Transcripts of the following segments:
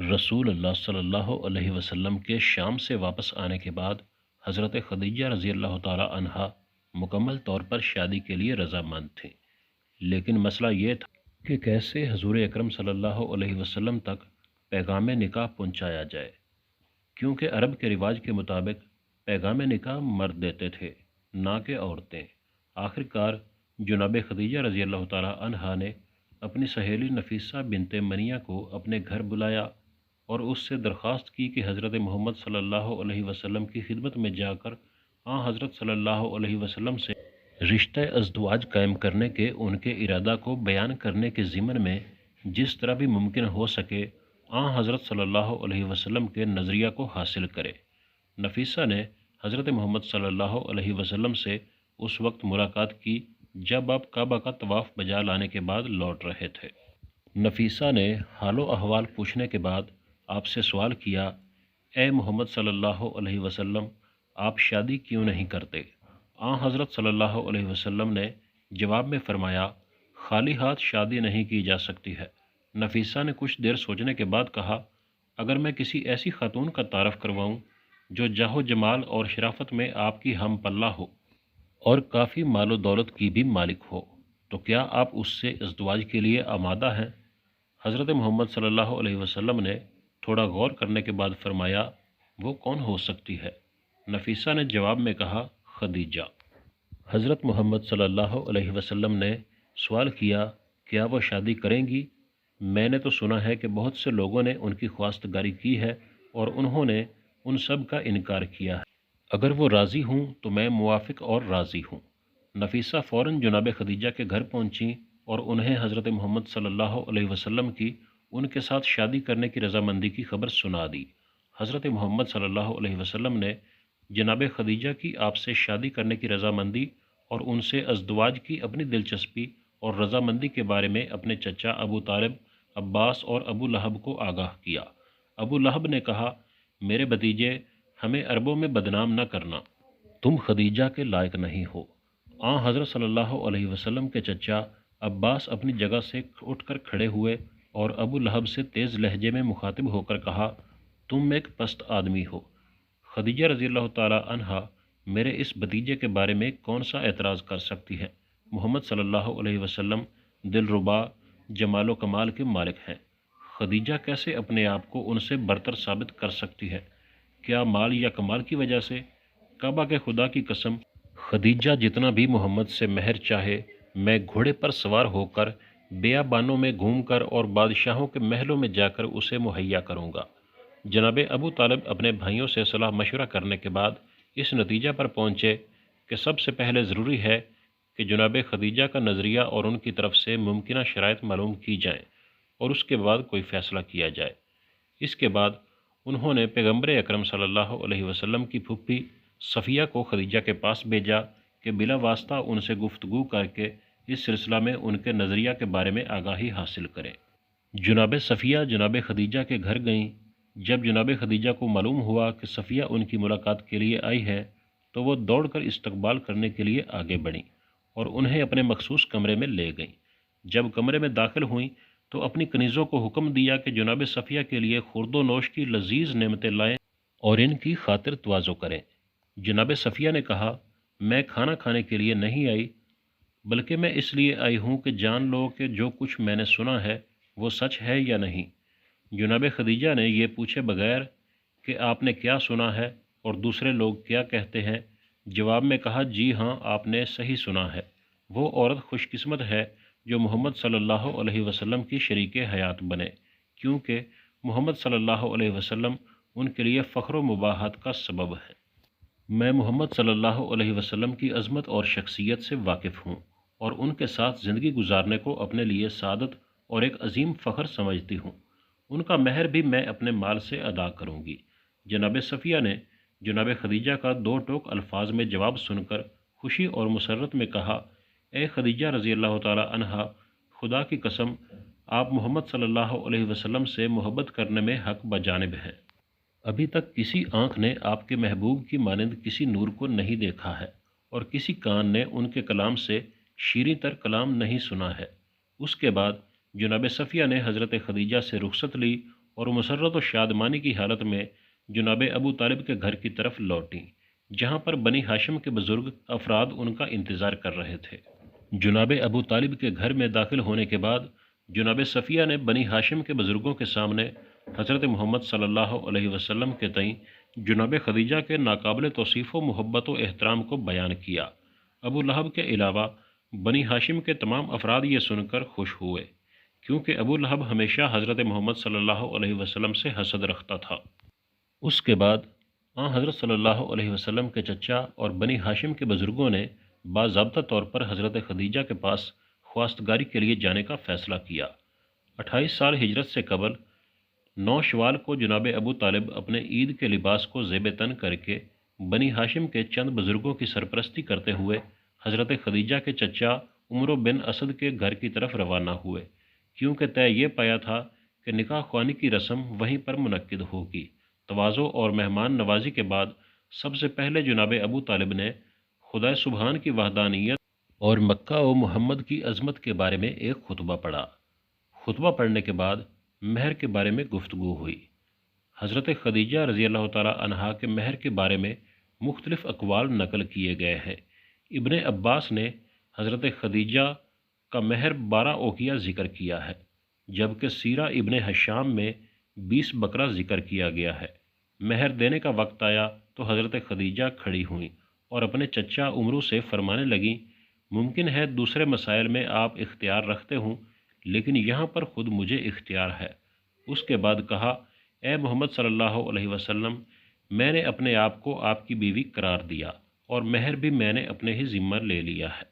رسول اللہ صلی اللہ علیہ وسلم کے شام سے واپس آنے کے بعد حضرت خدیجہ رضی اللہ تعالی عنہا مکمل طور پر شادی کے لیے رضامند تھیں، لیکن مسئلہ یہ تھا کہ کیسے حضور اکرم صلی اللہ علیہ وسلم تک پیغام نکاح پہنچایا جائے، کیونکہ عرب کے رواج کے مطابق پیغام نکاح مرد دیتے تھے، نہ کہ عورتیں۔ آخر کار جناب خدیجہ رضی اللہ تعالی عنہا نے اپنی سہیلی نفیسہ بنت منیہ کو اپنے گھر بلایا اور اس سے درخواست کی کہ حضرت محمد صلی اللہ علیہ وسلم کی خدمت میں جا کر حضرت صلی اللہ علیہ وسلم سے رشتہ ازدواج قائم کرنے کے ان کے ارادہ کو بیان کرنے کے ضمن میں جس طرح بھی ممکن ہو سکے حضرت صلی اللہ علیہ وسلم کے نظریہ کو حاصل کرے۔ نفیسہ نے حضرت محمد صلی اللہ علیہ وسلم سے اس وقت ملاقات کی جب آپ کعبہ کا طواف بجا لانے کے بعد لوٹ رہے تھے۔ نفیسہ نے حال و احوال پوچھنے کے بعد آپ سے سوال کیا، اے محمد صلی اللہ علیہ وسلم، آپ شادی کیوں نہیں کرتے؟ حضرت صلی اللہ علیہ وسلم نے جواب میں فرمایا، خالی ہاتھ شادی نہیں کی جا سکتی ہے۔ نفیسہ نے کچھ دیر سوچنے کے بعد کہا، اگر میں کسی ایسی خاتون کا تعارف کرواؤں جو جاہ و جمال اور شرافت میں آپ کی ہم پلہ ہو اور کافی مال و دولت کی بھی مالک ہو، تو کیا آپ اس سے ازدواج کے لیے آمادہ ہیں؟ حضرت محمد صلی اللہ علیہ وسلم نے تھوڑا غور کرنے کے بعد فرمایا، وہ کون ہو سکتی ہے؟ نفیسہ نے جواب میں کہا، خدیجہ۔ حضرت محمد صلی اللہ علیہ وسلم نے سوال کیا، کیا وہ شادی کریں گی؟ میں نے تو سنا ہے کہ بہت سے لوگوں نے ان کی خواستگاری کی ہے اور انہوں نے ان سب کا انکار کیا ہے۔ اگر وہ راضی ہوں تو میں موافق اور راضی ہوں۔ نفیسہ فوراً جناب خدیجہ کے گھر پہنچیں اور انہیں حضرت محمد صلی اللہ علیہ وسلم کی ان کے ساتھ شادی کرنے کی رضامندی کی خبر سنا دی۔ حضرت محمد صلی اللہ علیہ وسلم نے جناب خدیجہ کی آپ سے شادی کرنے کی رضامندی اور ان سے ازدواج کی اپنی دلچسپی اور رضامندی کے بارے میں اپنے چچا ابو طالب، عباس اور ابو لہب کو آگاہ کیا۔ ابو لہب نے کہا، میرے بھتیجے، ہمیں عربوں میں بدنام نہ کرنا، تم خدیجہ کے لائق نہیں ہو۔ حضرت صلی اللہ علیہ وسلم کے چچا عباس اپنی جگہ سے اٹھ کر کھڑے ہوئے اور ابو لہب سے تیز لہجے میں مخاطب ہو کر کہا، تم ایک پست آدمی ہو۔ خدیجہ رضی اللہ تعالی عنہا میرے اس بھتیجے کے بارے میں کون سا اعتراض کر سکتی ہے؟ محمد صلی اللہ علیہ وسلم دلربا، جمال و کمال کے مالک ہیں۔ خدیجہ کیسے اپنے آپ کو ان سے برتر ثابت کر سکتی ہے؟ کیا مال یا کمال کی وجہ سے؟ کعبہ کے خدا کی قسم، خدیجہ جتنا بھی محمد سے مہر چاہے، میں گھوڑے پر سوار ہو کر بیابانوں میں گھوم کر اور بادشاہوں کے محلوں میں جا کر اسے مہیا کروں گا۔ جناب ابو طالب اپنے بھائیوں سے صلاح مشورہ کرنے کے بعد اس نتیجہ پر پہنچے کہ سب سے پہلے ضروری ہے کہ جناب خدیجہ کا نظریہ اور ان کی طرف سے ممکنہ شرائط معلوم کی جائیں اور اس کے بعد کوئی فیصلہ کیا جائے۔ اس کے بعد انہوں نے پیغمبر اکرم صلی اللہ علیہ وسلم کی پھپھی صفیہ کو خدیجہ کے پاس بھیجا کہ بلا واسطہ ان سے گفتگو کر کے اس سلسلہ میں ان کے نظریہ کے بارے میں آگاہی حاصل کریں۔ جناب صفیہ جناب خدیجہ کے گھر گئیں۔ جب جناب خدیجہ کو معلوم ہوا کہ صفیہ ان کی ملاقات کے لیے آئی ہے تو وہ دوڑ کر استقبال کرنے کے لیے آگے بڑھیں اور انہیں اپنے مخصوص کمرے میں لے گئیں۔ جب کمرے میں داخل ہوئیں تو اپنی کنیزوں کو حکم دیا کہ جناب صفیہ کے لیے خورد و نوش کی لذیذ نعمتیں لائیں اور ان کی خاطر تواضع کریں۔ جناب صفیہ نے کہا، میں کھانا کھانے کے لیے نہیں آئی، بلکہ میں اس لیے آئی ہوں کہ جان لو کہ جو کچھ میں نے سنا ہے وہ سچ ہے یا نہیں۔ جناب خدیجہ نے یہ پوچھے بغیر کہ آپ نے کیا سنا ہے اور دوسرے لوگ کیا کہتے ہیں، جواب میں کہا، جی ہاں، آپ نے صحیح سنا ہے۔ وہ عورت خوش قسمت ہے جو محمد صلی اللہ علیہ وسلم کی شریک حیات بنے، کیونکہ محمد صلی اللہ علیہ وسلم ان کے لیے فخر و مباحت کا سبب ہے۔ میں محمد صلی اللہ علیہ وسلم کی عظمت اور شخصیت سے واقف ہوں اور ان کے ساتھ زندگی گزارنے کو اپنے لیے سعادت اور ایک عظیم فخر سمجھتی ہوں۔ ان کا مہر بھی میں اپنے مال سے ادا کروں گی۔ جناب صفیہ نے جناب خدیجہ کا دو ٹوک الفاظ میں جواب سن کر خوشی اور مسرت میں کہا، اے خدیجہ رضی اللہ تعالی عنہا، خدا کی قسم، آپ محمد صلی اللہ علیہ وسلم سے محبت کرنے میں حق بجانب ہیں۔ ابھی تک کسی آنکھ نے آپ کے محبوب کی مانند کسی نور کو نہیں دیکھا ہے اور کسی کان نے ان کے کلام سے شیریں تر کلام نہیں سنا ہے۔ اس کے بعد جناب صفیہ نے حضرت خدیجہ سے رخصت لی اور مسرت و شادمانی کی حالت میں جناب ابو طالب کے گھر کی طرف لوٹیں، جہاں پر بنی ہاشم کے بزرگ افراد ان کا انتظار کر رہے تھے۔ جناب ابو طالب کے گھر میں داخل ہونے کے بعد جناب صفیہ نے بنی ہاشم کے بزرگوں کے سامنے حضرت محمد صلی اللہ علیہ وسلم کے تئیں جناب خدیجہ کے ناقابل توصیف و محبت و احترام کو بیان کیا۔ ابو لہب کے علاوہ بنی ہاشم کے تمام افراد یہ سن کر خوش ہوئے، کیونکہ ابو لہب ہمیشہ حضرت محمد صلی اللہ علیہ وسلم سے حسد رکھتا تھا۔ اس کے بعد حضرت صلی اللہ علیہ وسلم کے چچا اور بنی ہاشم کے بزرگوں نے باضابطہ طور پر حضرت خدیجہ کے پاس خواستگاری کے لیے جانے کا فیصلہ کیا۔ 28 سال ہجرت سے قبل 9 شوال کو جناب ابو طالب اپنے عید کے لباس کو زیب تن کر کے بنی ہاشم کے چند بزرگوں کی سرپرستی کرتے ہوئے حضرت خدیجہ کے چچا عمرو بن اسد کے گھر کی طرف روانہ ہوئے، کیونکہ طے یہ پایا تھا کہ نکاح خوانی کی رسم وہیں پر منعقد ہوگی۔ تواضع اور مہمان نوازی کے بعد سب سے پہلے جناب ابو طالب نے خدا سبحان کی وحدانیت اور مکہ و محمد کی عظمت کے بارے میں ایک خطبہ پڑھا۔ خطبہ پڑھنے کے بعد مہر کے بارے میں گفتگو ہوئی۔ حضرت خدیجہ رضی اللہ تعالی عنہا کے مہر کے بارے میں مختلف اقوال نقل کیے گئے ہیں۔ ابن عباس نے حضرت خدیجہ کا مہر 12 اوقیہ ذکر کیا ہے، جبکہ سیرہ ابن حشام میں 20 بکرہ ذکر کیا گیا ہے۔ مہر دینے کا وقت آیا تو حضرت خدیجہ کھڑی ہوئیں اور اپنے چچا عمرو سے فرمانے لگیں، ممکن ہے دوسرے مسائل میں آپ اختیار رکھتے ہوں، لیکن یہاں پر خود مجھے اختیار ہے۔ اس کے بعد کہا، اے محمد صلی اللہ علیہ وسلم، میں نے اپنے آپ کو آپ کی بیوی قرار دیا اور مہر بھی میں نے اپنے ہی ذمہ لے لیا ہے۔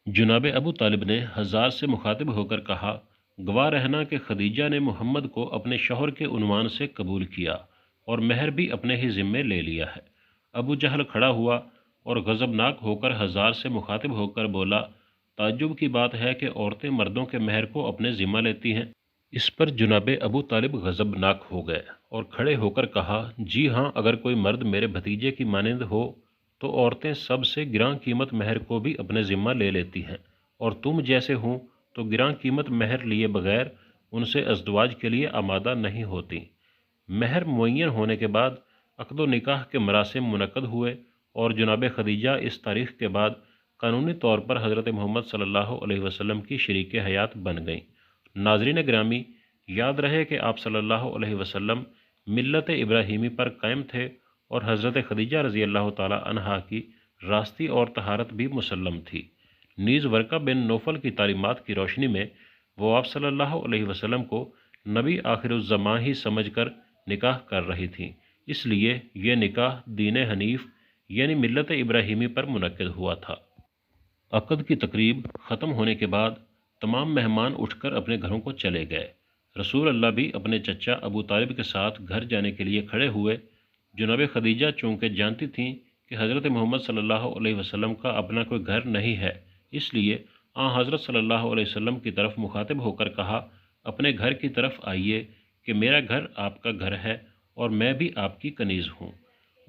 جناب ابو طالب نے حضرات سے مخاطب ہو کر کہا، گواہ رہنا کہ خدیجہ نے محمد کو اپنے شوہر کے عنوان سے قبول کیا اور مہر بھی اپنے ہی ذمے لے لیا ہے۔ ابو جہل کھڑا ہوا اور غضبناک ہو کر حضرات سے مخاطب ہو کر بولا، تعجب کی بات ہے کہ عورتیں مردوں کے مہر کو اپنے ذمہ لیتی ہیں۔ اس پر جناب ابو طالب غضبناک ہو گئے اور کھڑے ہو کر کہا، جی ہاں، اگر کوئی مرد میرے بھتیجے کی مانند ہو تو عورتیں سب سے گراں قیمت مہر کو بھی اپنے ذمہ لے لیتی ہیں، اور تم جیسے ہوں تو گراں قیمت مہر لیے بغیر ان سے ازدواج کے لیے آمادہ نہیں ہوتی۔ مہر معین ہونے کے بعد عقد و نکاح کے مراسم منعقد ہوئے اور جناب خدیجہ اس تاریخ کے بعد قانونی طور پر حضرت محمد صلی اللہ علیہ وسلم کی شریک حیات بن گئیں۔ ناظرین گرامی، یاد رہے کہ آپ صلی اللہ علیہ وسلم ملت ابراہیمی پر قائم تھے اور حضرت خدیجہ رضی اللہ تعالی عنہا کی راستی اور طہارت بھی مسلم تھی۔ نیز ورقہ بن نوفل کی تعلیمات کی روشنی میں وہ آپ صلی اللہ علیہ وسلم کو نبی آخر الزماں ہی سمجھ کر نکاح کر رہی تھیں، اس لیے یہ نکاح دین حنیف یعنی ملت ابراہیمی پر منعقد ہوا تھا۔ عقد کی تقریب ختم ہونے کے بعد تمام مہمان اٹھ کر اپنے گھروں کو چلے گئے۔ رسول اللہ بھی اپنے چچا ابو طالب کے ساتھ گھر جانے کے لیے کھڑے ہوئے۔ جناب خدیجہ چونکہ جانتی تھیں کہ حضرت محمد صلی اللہ علیہ وسلم کا اپنا کوئی گھر نہیں ہے، اس لیے حضرت صلی اللہ علیہ وسلم کی طرف مخاطب ہو کر کہا، اپنے گھر کی طرف آئیے کہ میرا گھر آپ کا گھر ہے اور میں بھی آپ کی کنیز ہوں۔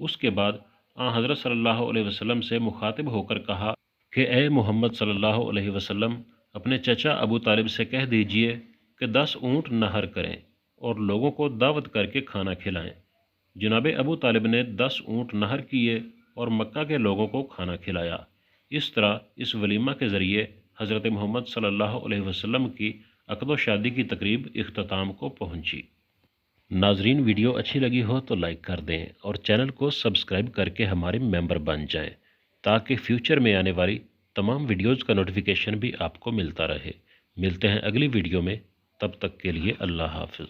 اس کے بعد حضرت صلی اللہ علیہ وسلم سے مخاطب ہو کر کہا کہ اے محمد صلی اللہ علیہ وسلم، اپنے چچا ابو طالب سے کہہ دیجئے کہ 10 اونٹ نہر کریں اور لوگوں کو دعوت کر کے کھانا کھلائیں۔ جناب ابو طالب نے 10 اونٹ نہر کیے اور مکہ کے لوگوں کو کھانا کھلایا۔ اس طرح اس ولیمہ کے ذریعے حضرت محمد صلی اللہ علیہ وسلم کی عقد و شادی کی تقریب اختتام کو پہنچی۔ ناظرین، ویڈیو اچھی لگی ہو تو لائک کر دیں اور چینل کو سبسکرائب کر کے ہمارے ممبر بن جائیں تاکہ فیوچر میں آنے والی تمام ویڈیوز کا نوٹیفیکیشن بھی آپ کو ملتا رہے۔ ملتے ہیں اگلی ویڈیو میں، تب تک کے لیے اللہ حافظ۔